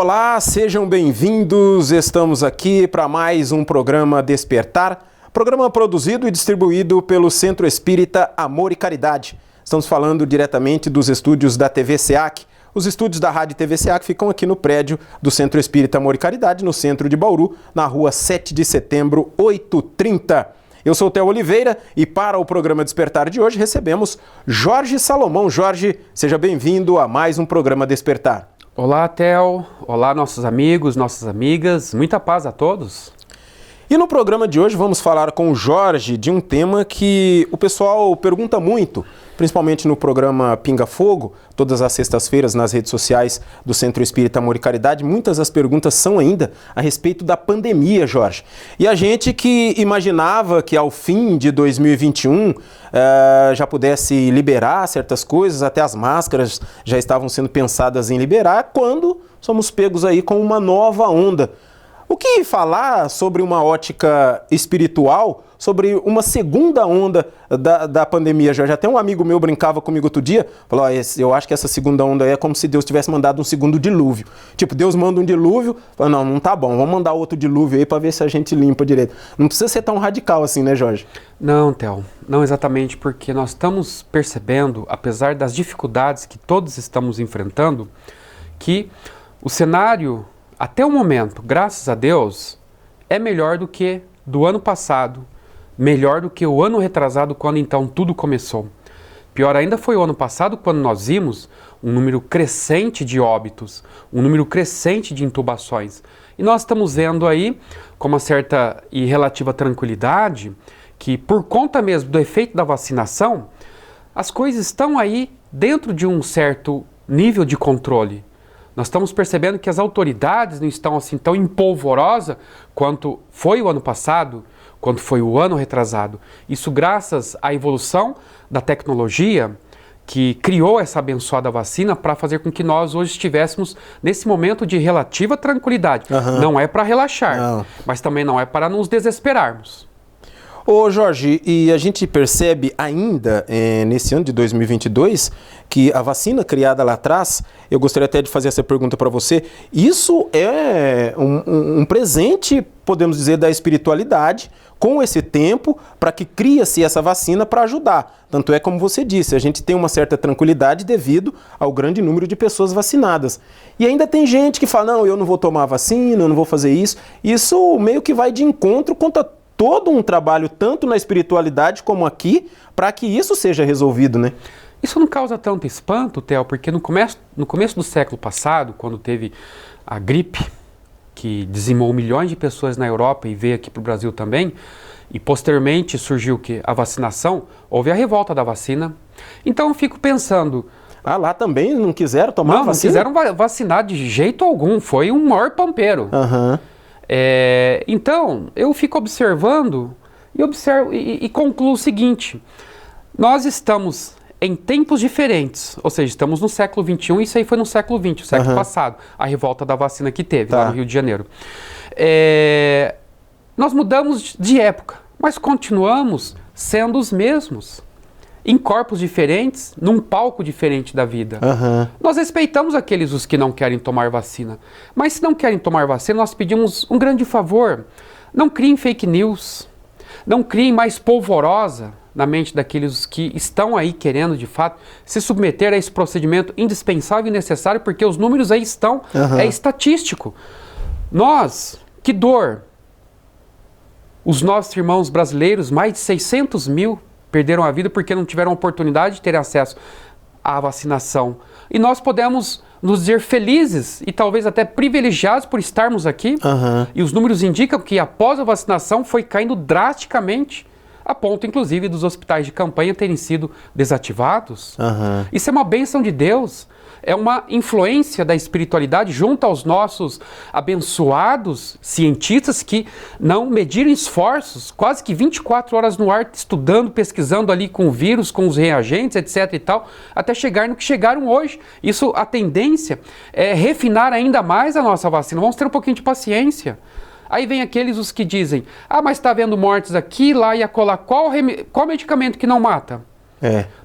Olá, sejam bem-vindos. Estamos aqui para mais um programa Despertar, programa produzido e distribuído pelo Centro Espírita Amor e Caridade. Estamos falando diretamente dos estúdios da TV SEAC. Os estúdios da Rádio TV SEAC ficam aqui no prédio do Centro Espírita Amor e Caridade, no centro de Bauru, na rua 7 de setembro, 8h30. Eu sou o Theo Oliveira e para o programa Despertar de hoje recebemos Jorge Salomão. Jorge, seja bem-vindo a mais um programa Despertar. Olá, Theo. Olá, nossos amigos, nossas amigas. Muita paz a todos. E no programa de hoje vamos falar com o Jorge de um tema que o pessoal pergunta muito, principalmente no programa Pinga Fogo, todas as sextas-feiras nas redes sociais do Centro Espírita Amor e Caridade. Muitas das perguntas são ainda a respeito da pandemia, Jorge. E a gente que imaginava que ao fim de 2021 já pudesse liberar certas coisas, até as máscaras já estavam sendo pensadas em liberar, quando somos pegos aí com uma nova onda. O que falar sobre uma ótica espiritual, sobre uma segunda onda da pandemia, Jorge? Até um amigo meu brincava comigo outro dia, falou, eu acho que essa segunda onda aí é como se Deus tivesse mandado um segundo dilúvio. Tipo, Deus manda um dilúvio, fala, não tá bom, vamos mandar outro dilúvio aí para ver se a gente limpa direito. Não precisa ser tão radical assim, né, Jorge? Não, Theo, não exatamente, porque nós estamos percebendo, apesar das dificuldades que todos estamos enfrentando, que o cenário, até o momento, graças a Deus, é melhor do que do ano passado, melhor do que o ano retrasado, quando então tudo começou. Pior ainda foi o ano passado, quando nós vimos um número crescente de óbitos, um número crescente de intubações. E nós estamos vendo aí, com uma certa e relativa tranquilidade, que por conta mesmo do efeito da vacinação, as coisas estão aí dentro de um certo nível de controle. Nós estamos percebendo que as autoridades não estão assim tão empolvorosas quanto foi o ano passado, quanto foi o ano retrasado. Isso graças à evolução da tecnologia que criou essa abençoada vacina para fazer com que nós hoje estivéssemos nesse momento de relativa tranquilidade. Não é para relaxar, mas também não é para nos desesperarmos. Ô Jorge, e a gente percebe ainda nesse ano de 2022 que a vacina criada lá atrás, eu gostaria até de fazer essa pergunta para você, isso é um presente, podemos dizer, da espiritualidade com esse tempo para que cria-se essa vacina para ajudar. Tanto é como você disse, a gente tem uma certa tranquilidade devido ao grande número de pessoas vacinadas. E ainda tem gente que fala, não, eu não vou tomar a vacina, eu não vou fazer isso. Isso meio que vai de encontro contra todo um trabalho, tanto na espiritualidade como aqui, para que isso seja resolvido, né? Isso não causa tanto espanto, Theo, porque no começo do século passado, quando teve a gripe, que dizimou milhões de pessoas na Europa e veio aqui para o Brasil também, e posteriormente surgiu que a vacinação, houve a revolta da vacina. Então eu fico pensando... lá também não quiseram tomar vacina? Não quiseram vacinar de jeito algum, foi um maior pampeiro. Então, eu fico observando e concluo o seguinte, nós estamos em tempos diferentes, ou seja, estamos no século XXI, e isso aí foi no século XX, o século passado, a revolta da vacina que teve lá no Rio de Janeiro. Nós mudamos de época, mas continuamos sendo os mesmos, em corpos diferentes, num palco diferente da vida. Nós respeitamos os que não querem tomar vacina. Mas se não querem tomar vacina, nós pedimos um grande favor. Não criem fake news. Não criem mais polvorosa na mente daqueles que estão aí querendo, de fato, se submeter a esse procedimento indispensável e necessário, porque os números aí estão, é estatístico. Que dor. Os nossos irmãos brasileiros, mais de 600 mil, perderam a vida porque não tiveram oportunidade de ter acesso à vacinação. E nós podemos nos dizer felizes e talvez até privilegiados por estarmos aqui. E os números indicam que após a vacinação foi caindo drasticamente, a ponto inclusive dos hospitais de campanha terem sido desativados. Isso é uma bênção de Deus. É uma influência da espiritualidade junto aos nossos abençoados cientistas que não mediram esforços, quase que 24 horas no ar, estudando, pesquisando ali com o vírus, com os reagentes, etc. e tal, até chegar no que chegaram hoje. Isso, a tendência é refinar ainda mais a nossa vacina. Vamos ter um pouquinho de paciência. Aí vem os que dizem, mas está havendo mortes aqui, lá e acolá. Qual medicamento que não mata?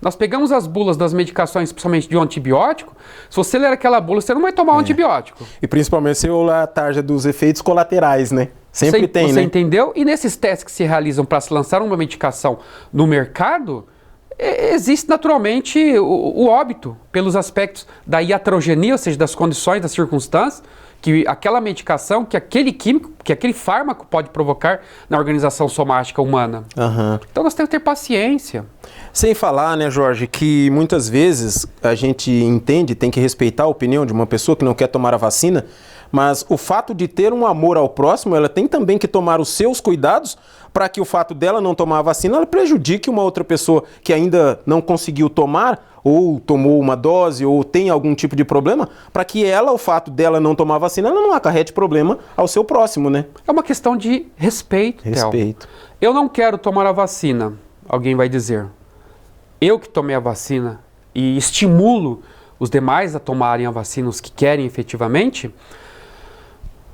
Nós pegamos as bulas das medicações, principalmente de um antibiótico. Se você ler aquela bula, você não vai tomar um antibiótico. E principalmente se eu ler a tarja dos efeitos colaterais, né? Sempre tem, né? Você entendeu? E nesses testes que se realizam para se lançar uma medicação no mercado, existe naturalmente o óbito pelos aspectos da iatrogenia, ou seja, das condições, das circunstâncias, que aquela medicação, que aquele químico, que aquele fármaco pode provocar na organização somática humana. Então nós temos que ter paciência. Sem falar, né, Jorge, que muitas vezes a gente entende, tem que respeitar a opinião de uma pessoa que não quer tomar a vacina, mas o fato de ter um amor ao próximo, ela tem também que tomar os seus cuidados para que o fato dela não tomar a vacina, ela prejudique uma outra pessoa que ainda não conseguiu tomar, ou tomou uma dose, ou tem algum tipo de problema, para que ela, o fato dela não tomar a vacina, ela não acarrete problema ao seu próximo, né? É uma questão de respeito, Respeito. Theo. Eu não quero tomar a vacina, alguém vai dizer. Eu que tomei a vacina e estimulo os demais a tomarem a vacina, os que querem efetivamente,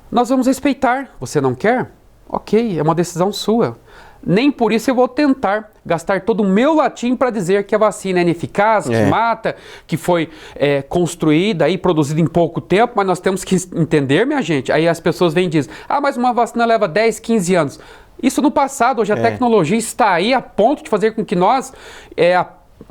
nós vamos respeitar. Você não quer? Ok, é uma decisão sua. Nem por isso eu vou tentar gastar todo o meu latim para dizer que a vacina é ineficaz, que mata, que foi construída e produzida em pouco tempo, mas nós temos que entender, minha gente. Aí as pessoas vêm e dizem, mas uma vacina leva 10, 15 anos. Isso no passado, hoje a tecnologia está aí a ponto de fazer com que nós,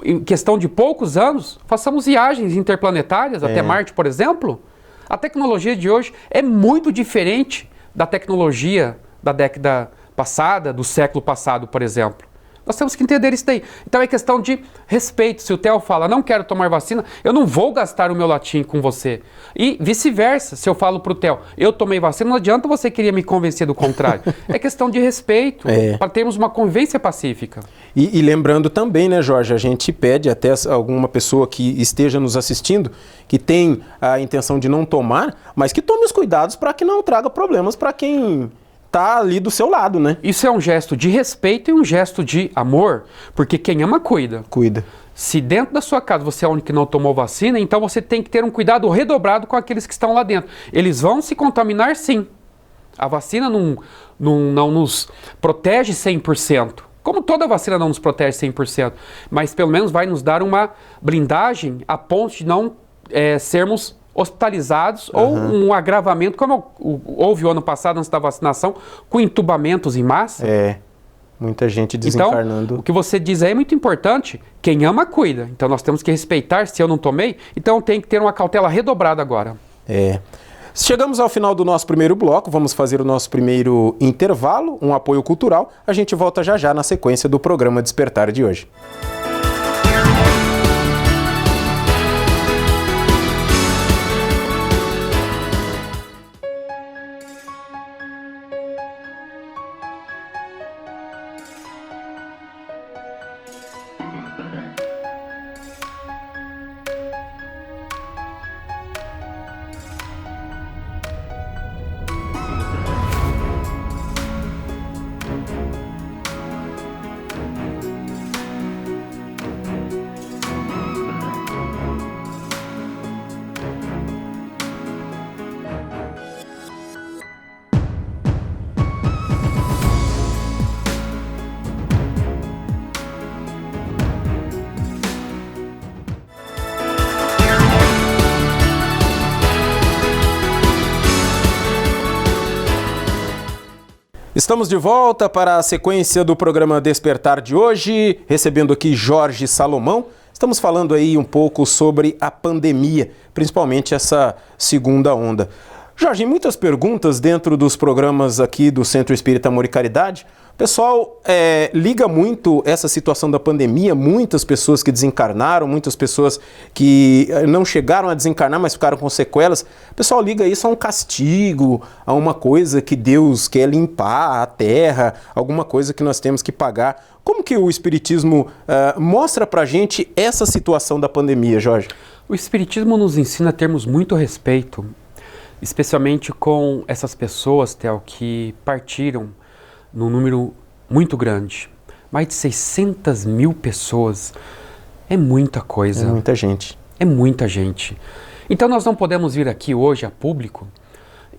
em questão de poucos anos, façamos viagens interplanetárias, até Marte, por exemplo. A tecnologia de hoje é muito diferente da tecnologia da década passada, do século passado, por exemplo. Nós temos que entender isso daí. Então é questão de respeito. Se o Theo fala, não quero tomar vacina, eu não vou gastar o meu latim com você. E vice-versa, se eu falo para o Theo, eu tomei vacina, não adianta você querer me convencer do contrário. É questão de respeito, para termos uma convivência pacífica. E lembrando também, né, Jorge, a gente pede até alguma pessoa que esteja nos assistindo, que tem a intenção de não tomar, mas que tome os cuidados para que não traga problemas para quem tá ali do seu lado, né? Isso é um gesto de respeito e um gesto de amor, porque quem ama cuida. Cuida. Se dentro da sua casa você é o único que não tomou vacina, então você tem que ter um cuidado redobrado com aqueles que estão lá dentro. Eles vão se contaminar, sim. A vacina não nos protege 100%. Como toda vacina não nos protege 100%, mas pelo menos vai nos dar uma blindagem a ponto de não sermos hospitalizados ou um agravamento, como houve o ano passado antes da vacinação, com entubamentos em massa. Muita gente desencarnando. Então, o que você diz aí é muito importante. Quem ama, cuida. Então, nós temos que respeitar. Se eu não tomei, então tem que ter uma cautela redobrada agora. Chegamos ao final do nosso primeiro bloco, vamos fazer o nosso primeiro intervalo, um apoio cultural. A gente volta já já na sequência do programa Despertar de hoje. Estamos de volta para a sequência do programa Despertar de hoje, recebendo aqui Jorge Salomão. Estamos falando aí um pouco sobre a pandemia, principalmente essa segunda onda. Jorge, muitas perguntas dentro dos programas aqui do Centro Espírita Amor e Caridade. O pessoal liga muito essa situação da pandemia, muitas pessoas que desencarnaram, muitas pessoas que não chegaram a desencarnar, mas ficaram com sequelas. O pessoal liga isso a um castigo, a uma coisa que Deus quer limpar a terra, alguma coisa que nós temos que pagar. Como que o Espiritismo mostra pra gente essa situação da pandemia, Jorge? O Espiritismo nos ensina a termos muito respeito, especialmente com essas pessoas, Theo, que partiram num número muito grande. Mais de 600 mil pessoas. É muita coisa. É muita gente. É muita gente. Então nós não podemos vir aqui hoje a público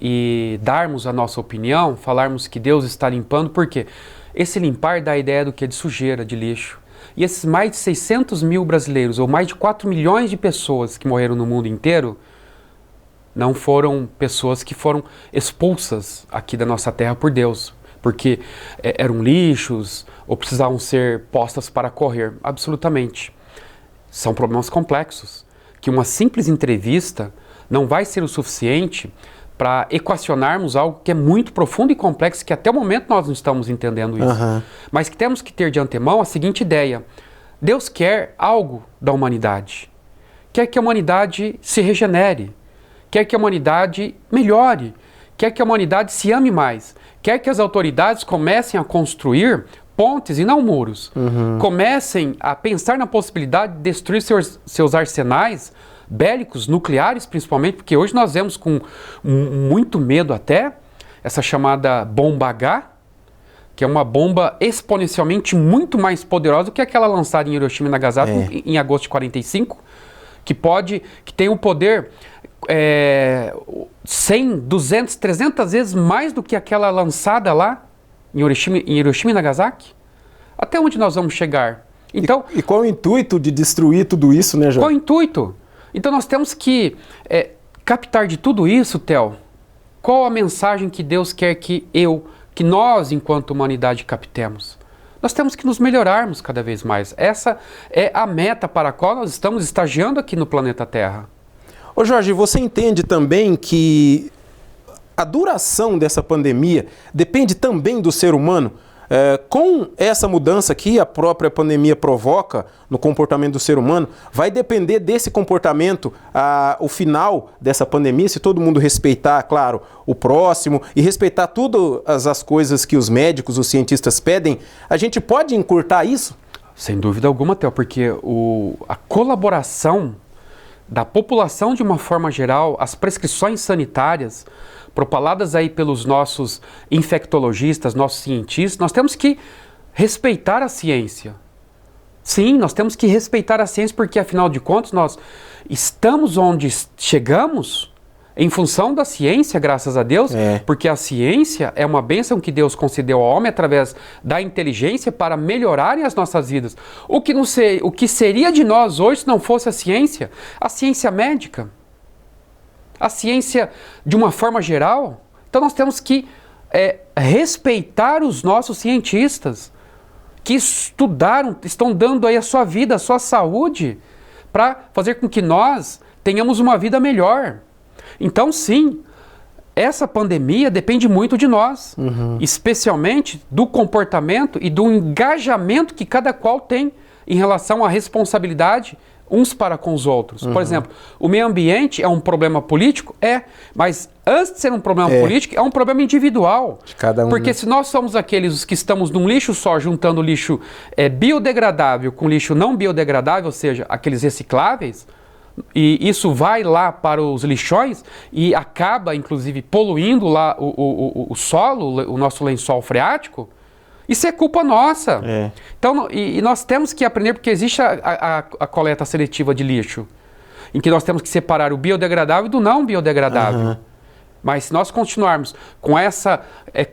e darmos a nossa opinião, falarmos que Deus está limpando, porque esse limpar dá a ideia do que? De sujeira, de lixo. E esses mais de 600 mil brasileiros, ou mais de 4 milhões de pessoas que morreram no mundo inteiro, não foram pessoas que foram expulsas aqui da nossa terra por Deus, porque eram lixos ou precisavam ser postas para correr. Absolutamente. São problemas complexos, que uma simples entrevista não vai ser o suficiente para equacionarmos algo que é muito profundo e complexo, que até o momento nós não estamos entendendo isso. Mas que temos que ter de antemão a seguinte ideia: Deus quer algo da humanidade. Quer que a humanidade se regenere, quer que a humanidade melhore, quer que a humanidade se ame mais, quer que as autoridades comecem a construir pontes e não muros. Comecem a pensar na possibilidade de destruir seus arsenais bélicos, nucleares principalmente, porque hoje nós vemos com muito medo até essa chamada bomba H, que é uma bomba exponencialmente muito mais poderosa do que aquela lançada em Hiroshima e Nagasaki em agosto de 45, que tem um poder 100, 200, 300 vezes mais do que aquela lançada lá em Hiroshima e Nagasaki. Até onde nós vamos chegar? Então, e qual o intuito de destruir tudo isso, né, Jorge? Qual o intuito? Então nós temos que captar de tudo isso, Theo, qual a mensagem que Deus quer que nós, enquanto humanidade, captemos. Nós temos que nos melhorarmos cada vez mais. Essa é a meta para a qual nós estamos estagiando aqui no planeta Terra. Ô Jorge, você entende também que a duração dessa pandemia depende também do ser humano? Com essa mudança que a própria pandemia provoca no comportamento do ser humano, vai depender desse comportamento o final dessa pandemia, se todo mundo respeitar, claro, o próximo e respeitar todas as coisas que os médicos, os cientistas pedem, a gente pode encurtar isso? Sem dúvida alguma, Theo, porque a colaboração da população de uma forma geral, as prescrições sanitárias propaladas aí pelos nossos infectologistas, nossos cientistas, nós temos que respeitar a ciência. Sim, nós temos que respeitar a ciência porque, afinal de contas, nós estamos onde chegamos em função da ciência, graças a Deus, porque a ciência é uma bênção que Deus concedeu ao homem através da inteligência para melhorarem as nossas vidas. O que seria de nós hoje se não fosse a ciência médica? A ciência de uma forma geral. Então nós temos que respeitar os nossos cientistas que estudaram, estão dando aí a sua vida, a sua saúde, para fazer com que nós tenhamos uma vida melhor. Então sim, essa pandemia depende muito de nós, especialmente do comportamento e do engajamento que cada qual tem em relação à responsabilidade uns para com os outros. Por exemplo, o meio ambiente é um problema político? Mas antes de ser um problema político, é um problema individual. De cada um, porque se nós somos aqueles que estamos num lixo só, juntando lixo biodegradável com lixo não biodegradável, ou seja, aqueles recicláveis, e isso vai lá para os lixões e acaba, inclusive, poluindo lá o solo, o nosso lençol freático, isso é culpa nossa. Então, e nós temos que aprender, porque existe a coleta seletiva de lixo, em que nós temos que separar o biodegradável do não biodegradável. Mas se nós continuarmos com essa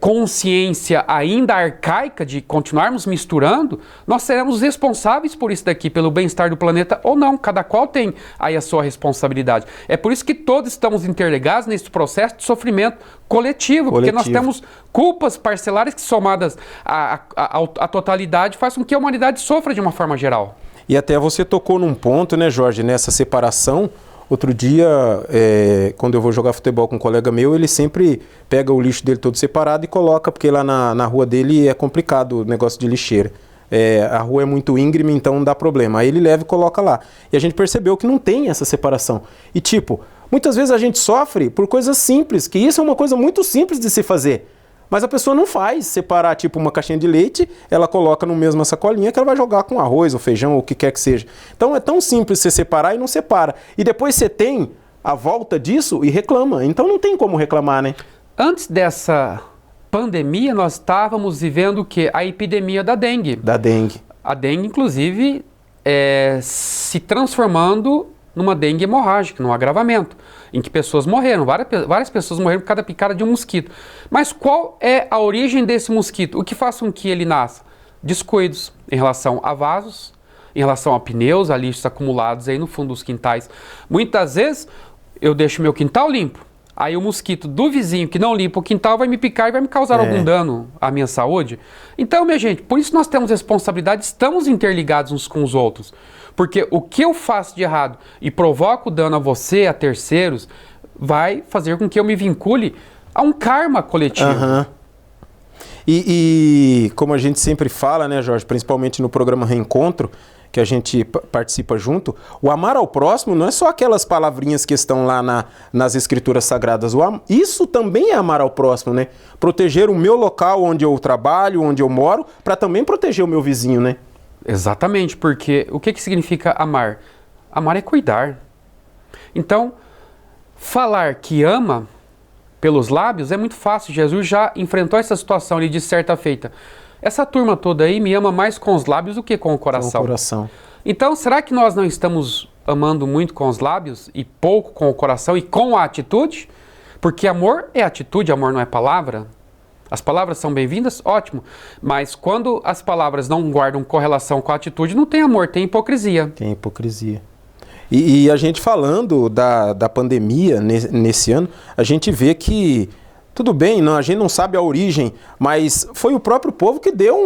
consciência ainda arcaica de continuarmos misturando, nós seremos responsáveis por isso daqui, pelo bem-estar do planeta ou não. Cada qual tem aí a sua responsabilidade. É por isso que todos estamos interligados nesse processo de sofrimento coletivo. Porque nós temos culpas parcelares que, somadas à totalidade, faz com que a humanidade sofra de uma forma geral. E até você tocou num ponto, né, Jorge, nessa separação. Outro dia, quando eu vou jogar futebol com um colega meu, ele sempre pega o lixo dele todo separado e coloca, porque lá na rua dele é complicado o negócio de lixeira. A rua é muito íngreme, então não dá problema. Aí ele leva e coloca lá. E a gente percebeu que não tem essa separação. E tipo, muitas vezes a gente sofre por coisas simples, que isso é uma coisa muito simples de se fazer. Mas a pessoa não faz separar, tipo, uma caixinha de leite, ela coloca no mesmo sacolinha que ela vai jogar com arroz ou feijão ou o que quer que seja. Então é tão simples você separar e não separa. E depois você tem a volta disso e reclama. Então não tem como reclamar, né? Antes dessa pandemia, nós estávamos vivendo o quê? A epidemia da dengue. Da dengue. A dengue, inclusive, se transformando numa dengue hemorrágica, num agravamento, em que pessoas morreram, várias pessoas morreram por cada picada de um mosquito. Mas qual é a origem desse mosquito? O que faz com que ele nasça? descuidos em relação a vasos, em relação a pneus, a lixos acumulados aí no fundo dos quintais. Muitas vezes eu deixo meu quintal limpo, aí o mosquito do vizinho que não limpa o quintal vai me picar e vai me causar algum dano à minha saúde. Então, minha gente, por isso nós temos responsabilidade, estamos interligados uns com os outros. Porque o que eu faço de errado e provoco dano a você, a terceiros, vai fazer com que eu me vincule a um karma coletivo. E como a gente sempre fala, né, Jorge, principalmente no programa Reencontro, que a gente participa junto, o amar ao próximo não é só aquelas palavrinhas que estão lá nas escrituras sagradas. Isso também é amar ao próximo, né? Proteger o meu local onde eu trabalho, onde eu moro, para também proteger o meu vizinho, né? Exatamente, porque o que significa amar? Amar é cuidar. Então, falar que ama pelos lábios é muito fácil. Jesus já enfrentou essa situação, ele disse certa feita: essa turma toda aí me ama mais com os lábios do que com o coração. Então, será que nós não estamos amando muito com os lábios e pouco com o coração e com a atitude? Porque amor é atitude, amor não é palavra. As palavras são bem-vindas? Ótimo. Mas quando as palavras não guardam correlação com a atitude, não tem amor, tem hipocrisia. Tem hipocrisia. E a gente falando da pandemia nesse ano, a gente vê que, tudo bem, não, a gente não sabe a origem, mas foi o próprio povo que deu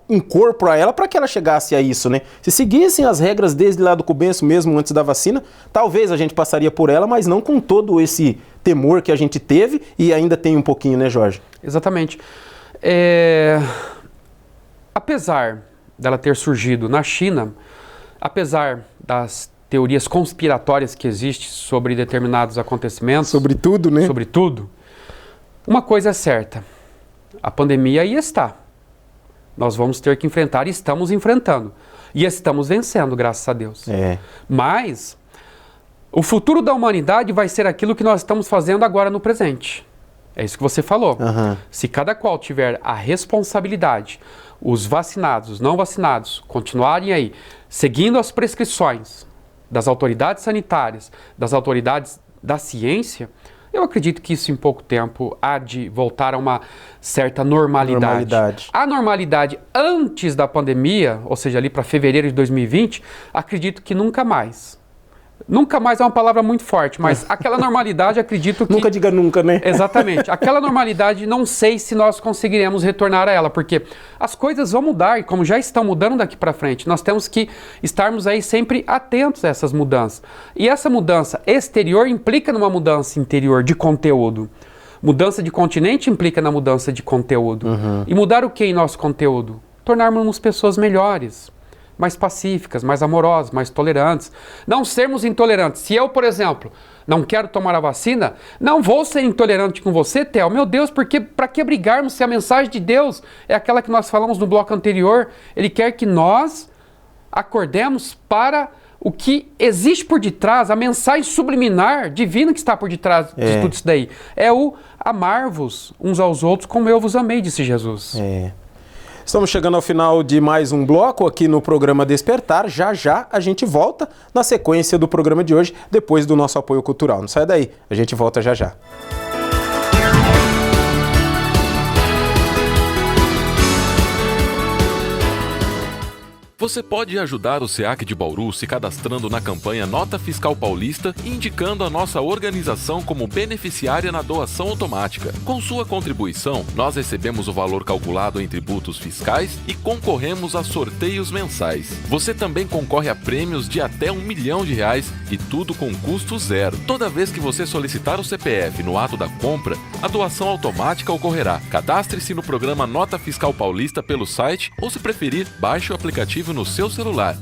um corpo a ela para que ela chegasse a isso, né? Se seguissem as regras desde lá do começo mesmo, antes da vacina, talvez a gente passaria por ela, mas não com todo esse temor que a gente teve e ainda tem um pouquinho, né, Jorge? Exatamente. Apesar dela ter surgido na China, apesar das teorias conspiratórias que existem sobre determinados acontecimentos... Sobre tudo, né? Sobre tudo. Uma coisa é certa, a pandemia aí está. Nós vamos ter que enfrentar e estamos enfrentando. E estamos vencendo, graças a Deus. Mas o futuro da humanidade vai ser aquilo que nós estamos fazendo agora no presente. É isso que você falou. Se cada qual tiver a responsabilidade, os vacinados, os não vacinados, continuarem aí, seguindo as prescrições das autoridades sanitárias, das autoridades da ciência, eu acredito que isso em pouco tempo há de voltar a uma certa normalidade. A normalidade antes da pandemia, ou seja, ali para fevereiro de 2020, acredito que nunca mais. Nunca mais é uma palavra muito forte, mas aquela normalidade, acredito que... Nunca diga nunca, né? Exatamente. Aquela normalidade, não sei se nós conseguiremos retornar a ela, porque as coisas vão mudar, e como já estão mudando daqui para frente, nós temos que estarmos aí sempre atentos a essas mudanças. E essa mudança exterior implica numa mudança interior de conteúdo. Mudança de continente implica na mudança de conteúdo. E mudar o que em nosso conteúdo? Tornarmos pessoas melhores, mais pacíficas, mais amorosas, mais tolerantes. Não sermos intolerantes. Se eu, por exemplo, não quero tomar a vacina, não vou ser intolerante com você, Theo. Meu Deus, porque para que brigarmos se a mensagem de Deus é aquela que nós falamos no bloco anterior? Ele quer que nós acordemos para o que existe por detrás, a mensagem subliminar, divina que está por detrás de tudo isso daí. É o amar-vos uns aos outros como eu vos amei, disse Jesus. Estamos chegando ao final de mais um bloco aqui no programa Despertar. Já já a gente volta na sequência do programa de hoje, depois do nosso apoio cultural. Não sai daí, a gente volta já já. Você pode ajudar o SEAC de Bauru se cadastrando na campanha Nota Fiscal Paulista e indicando a nossa organização como beneficiária na doação automática. Com sua contribuição, nós recebemos o valor calculado em tributos fiscais e concorremos a sorteios mensais. Você também concorre a prêmios de até R$1 milhão e tudo com custo zero. Toda vez que você solicitar o CPF no ato da compra, a doação automática ocorrerá. Cadastre-se no programa Nota Fiscal Paulista pelo site ou, se preferir, baixe o aplicativo no seu celular.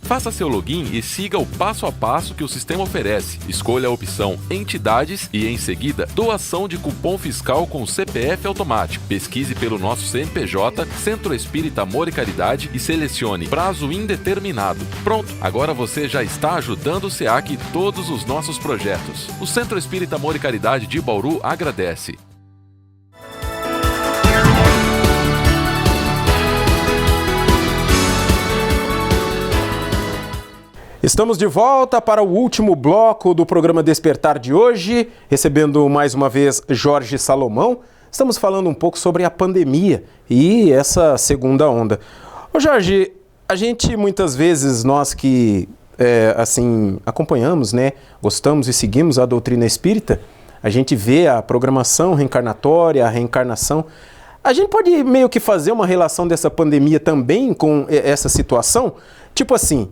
Faça seu login e siga o passo a passo que o sistema oferece. Escolha a opção Entidades e, em seguida, Doação de cupom fiscal com CPF automático. Pesquise pelo nosso CNPJ, Centro Espírita Amor e Caridade, e selecione Prazo Indeterminado. Pronto, agora você já está ajudando o SEAC e todos os nossos projetos. O Centro Espírita Amor e Caridade de Bauru agradece. Estamos de volta para o último bloco do programa Despertar de hoje, recebendo mais uma vez Jorge Salomão. Estamos falando um pouco sobre a pandemia e essa segunda onda. Ô Jorge, a gente muitas vezes, nós que assim, acompanhamos, né, gostamos e seguimos a doutrina espírita, a gente vê a programação reencarnatória, a reencarnação. A gente pode meio que fazer uma relação dessa pandemia também com essa situação? Tipo assim,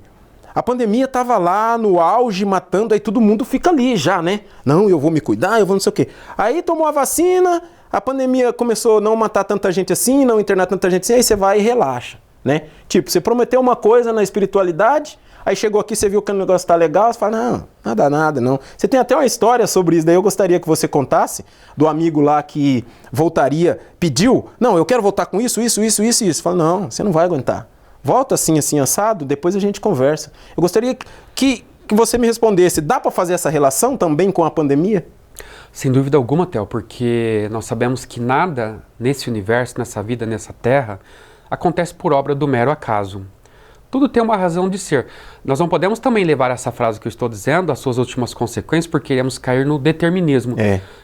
a pandemia estava lá no auge, matando, aí todo mundo fica ali já, né? Não, eu vou me cuidar, eu vou não sei o quê. Aí tomou a vacina, a pandemia começou a não matar tanta gente assim, não internar tanta gente assim, aí você vai e relaxa, né? Tipo, você prometeu uma coisa na espiritualidade, aí chegou aqui, você viu que o negócio tá legal, você fala, não, nada, não. Você tem até uma história sobre isso, daí eu gostaria que você contasse, do amigo lá que voltaria, pediu, não, eu quero voltar com isso. Você fala, não, você não vai aguentar. Volta assim, assado, depois a gente conversa. Eu gostaria que você me respondesse, dá para fazer essa relação também com a pandemia? Sem dúvida alguma, Theo, porque nós sabemos que nada nesse universo, nessa vida, nessa terra, acontece por obra do mero acaso. Tudo tem uma razão de ser. Nós não podemos também levar essa frase que eu estou dizendo às suas últimas consequências, porque iremos cair no determinismo.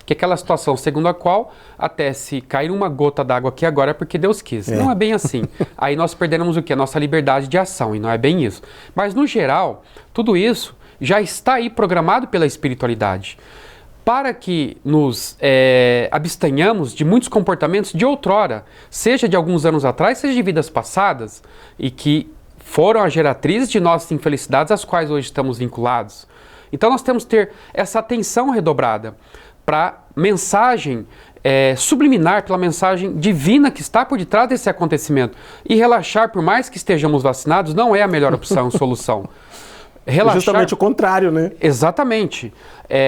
Que é aquela situação segundo a qual até se cair uma gota d'água aqui agora é porque Deus quis. Não é bem assim. Aí nós perdemos o quê? A nossa liberdade de ação, e não é bem isso. Mas no geral, tudo isso já está aí programado pela espiritualidade. Para que nos abstenhamos de muitos comportamentos de outrora, seja de alguns anos atrás, seja de vidas passadas, e que foram as geratrizes de nossas infelicidades às quais hoje estamos vinculados. Então nós temos que ter essa atenção redobrada para a mensagem subliminar, pela mensagem divina que está por detrás desse acontecimento. E relaxar, por mais que estejamos vacinados, não é a melhor opção, solução. Relaxar, justamente o contrário, né? Exatamente.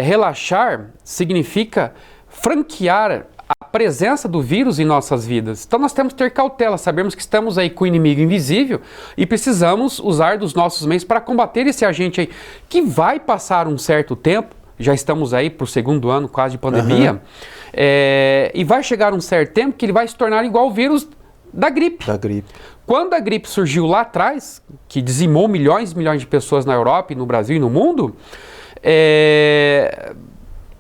Relaxar significa franquear a presença do vírus em nossas vidas. Então nós temos que ter cautela, sabemos que estamos aí com o inimigo invisível e precisamos usar dos nossos meios para combater esse agente aí, que vai passar um certo tempo, já estamos aí para o segundo ano quase de pandemia, e vai chegar um certo tempo que ele vai se tornar igual o vírus da gripe. Quando a gripe surgiu lá atrás, que dizimou milhões e milhões de pessoas na Europa, e no Brasil e no mundo,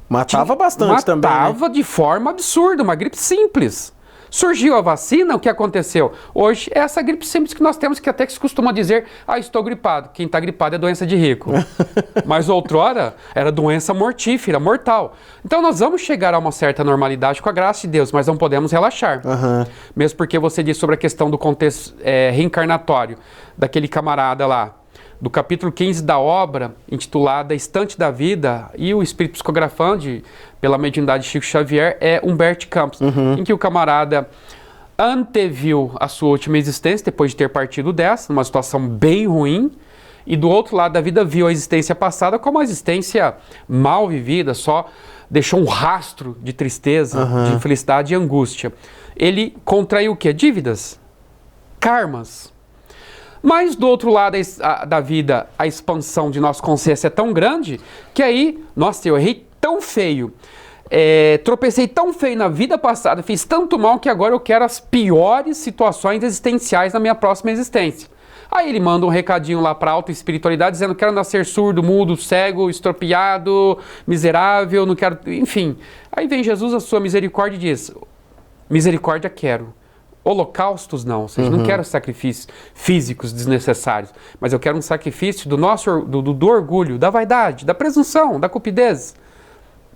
matava bastante também, né? Matava de forma absurda, uma gripe simples. Surgiu a vacina, o que aconteceu? Hoje é essa gripe simples que nós temos, que até que se costuma dizer, estou gripado. Quem está gripado é doença de rico. Mas outrora era doença mortífera, mortal. Então nós vamos chegar a uma certa normalidade com a graça de Deus, mas não podemos relaxar. Mesmo porque você disse sobre a questão do contexto reencarnatório, daquele camarada lá, do capítulo 15 da obra, intitulada Estante da Vida, e o espírito psicografando pela mediunidade de Chico Xavier é Humberto Campos, em que o camarada anteviu a sua última existência, depois de ter partido dessa, numa situação bem ruim, e do outro lado da vida viu a existência passada como uma existência mal vivida, só deixou um rastro de tristeza, de infelicidade e angústia. Ele contraiu o quê? Dívidas, karmas. Mas do outro lado da vida, a expansão de nossa consciência é tão grande que aí, nossa, eu errei tão feio, tropecei tão feio na vida passada, fiz tanto mal que agora eu quero as piores situações existenciais na minha próxima existência. Aí ele manda um recadinho lá para a autoespiritualidade dizendo: quero nascer surdo, mudo, cego, estropiado, miserável, não quero... Enfim, aí vem Jesus, a sua misericórdia, e diz: misericórdia quero. Holocaustos não, ou seja, não quero sacrifícios físicos desnecessários, mas eu quero um sacrifício do orgulho, da vaidade, da presunção, da cupidez.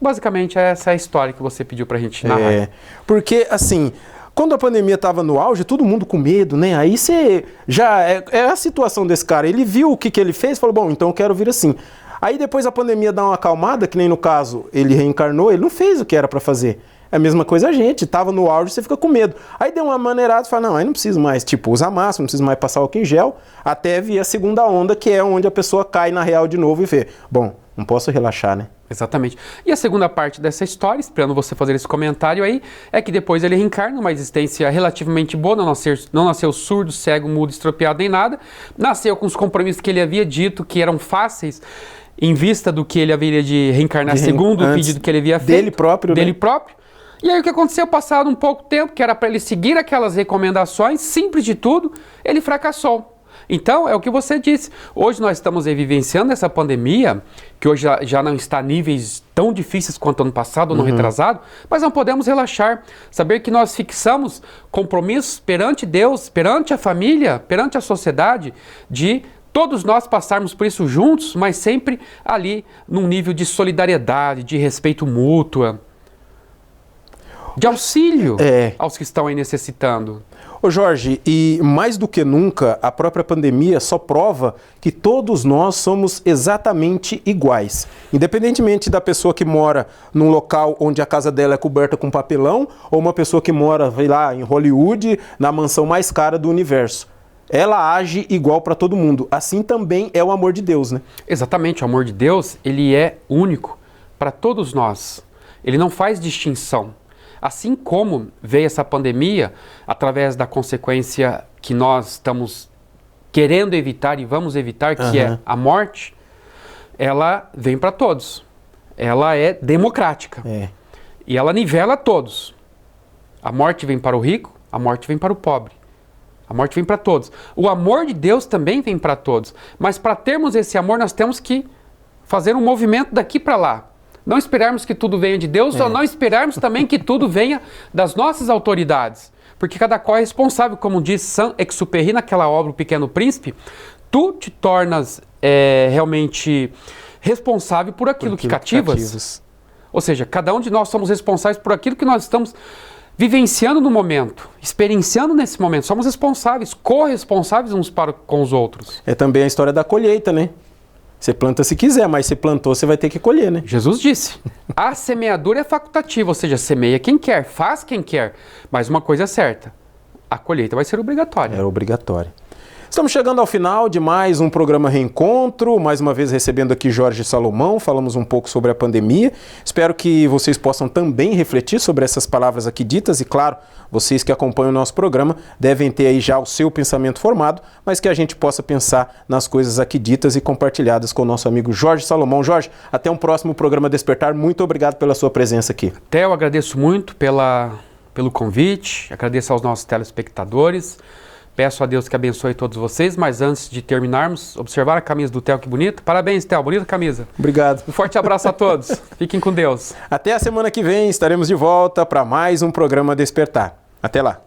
Basicamente essa é a história que você pediu pra gente narrar. Porque assim, quando a pandemia estava no auge, todo mundo com medo, né? Aí você já, é a situação desse cara, ele viu o que ele fez, falou, bom, então eu quero vir assim. Aí depois a pandemia dá uma acalmada, que nem no caso ele reencarnou, ele não fez o que era pra fazer. É a mesma coisa a gente, tava no auge, você fica com medo. Aí deu uma maneirada, você fala, não, aí não preciso mais, tipo, usar máscara, não preciso mais passar álcool em gel, até vir a segunda onda, que é onde a pessoa cai na real de novo e vê, bom, não posso relaxar, né? Exatamente. E a segunda parte dessa história, esperando você fazer esse comentário aí, é que depois ele reencarna uma existência relativamente boa, não nasceu surdo, cego, mudo, estropiado nem nada, nasceu com os compromissos que ele havia dito que eram fáceis, em vista do que ele haveria de reencarnar segundo o pedido que ele havia feito. Dele próprio, né? E aí o que aconteceu, passado um pouco tempo, que era para ele seguir aquelas recomendações, simples de tudo, ele fracassou. Então, é o que você disse. Hoje nós estamos vivenciando essa pandemia, que hoje já não está a níveis tão difíceis quanto ano passado, ano retrasado, mas não podemos relaxar. Saber que nós fixamos compromissos perante Deus, perante a família, perante a sociedade, de todos nós passarmos por isso juntos, mas sempre ali num nível de solidariedade, de respeito mútuo, de auxílio aos que estão aí necessitando. Ô Jorge, e mais do que nunca, a própria pandemia só prova que todos nós somos exatamente iguais. Independentemente da pessoa que mora num local onde a casa dela é coberta com papelão, ou uma pessoa que mora, sei lá, em Hollywood, na mansão mais cara do universo. Ela age igual para todo mundo. Assim também é o amor de Deus, né? Exatamente, o amor de Deus, ele é único para todos nós. Ele não faz distinção. Assim como veio essa pandemia, através da consequência que nós estamos querendo evitar e vamos evitar, que é a morte, ela vem para todos. Ela é democrática. E ela nivela todos. A morte vem para o rico, a morte vem para o pobre. A morte vem para todos. O amor de Deus também vem para todos. Mas para termos esse amor, nós temos que fazer um movimento daqui para lá. Não esperarmos que tudo venha de Deus, ou não esperarmos também que tudo venha das nossas autoridades. Porque cada qual é responsável, como diz Saint-Exupéry naquela obra O Pequeno Príncipe, tu te tornas realmente responsável por aquilo que cativas. Ou seja, cada um de nós somos responsáveis por aquilo que nós estamos vivenciando no momento, experienciando nesse momento. Somos responsáveis, corresponsáveis uns para com os outros. É também a história da colheita, né? Você planta se quiser, mas se plantou, você vai ter que colher, né? Jesus disse, a semeadura é facultativa, ou seja, semeia quem quer, faz quem quer. Mas uma coisa é certa, a colheita vai ser obrigatória. É obrigatória. Estamos chegando ao final de mais um programa Reencontro, mais uma vez recebendo aqui Jorge Salomão, falamos um pouco sobre a pandemia. Espero que vocês possam também refletir sobre essas palavras aqui ditas e, claro, vocês que acompanham o nosso programa devem ter aí já o seu pensamento formado, mas que a gente possa pensar nas coisas aqui ditas e compartilhadas com o nosso amigo Jorge Salomão. Jorge, até um próximo programa Despertar. Muito obrigado pela sua presença aqui. Até eu agradeço muito pelo convite, agradeço aos nossos telespectadores. Peço a Deus que abençoe todos vocês, mas antes de terminarmos, observar a camisa do Theo, que bonita. Parabéns, Theo, bonita camisa. Obrigado. Um forte abraço a todos. Fiquem com Deus. Até a semana que vem, estaremos de volta para mais um programa Despertar. Até lá.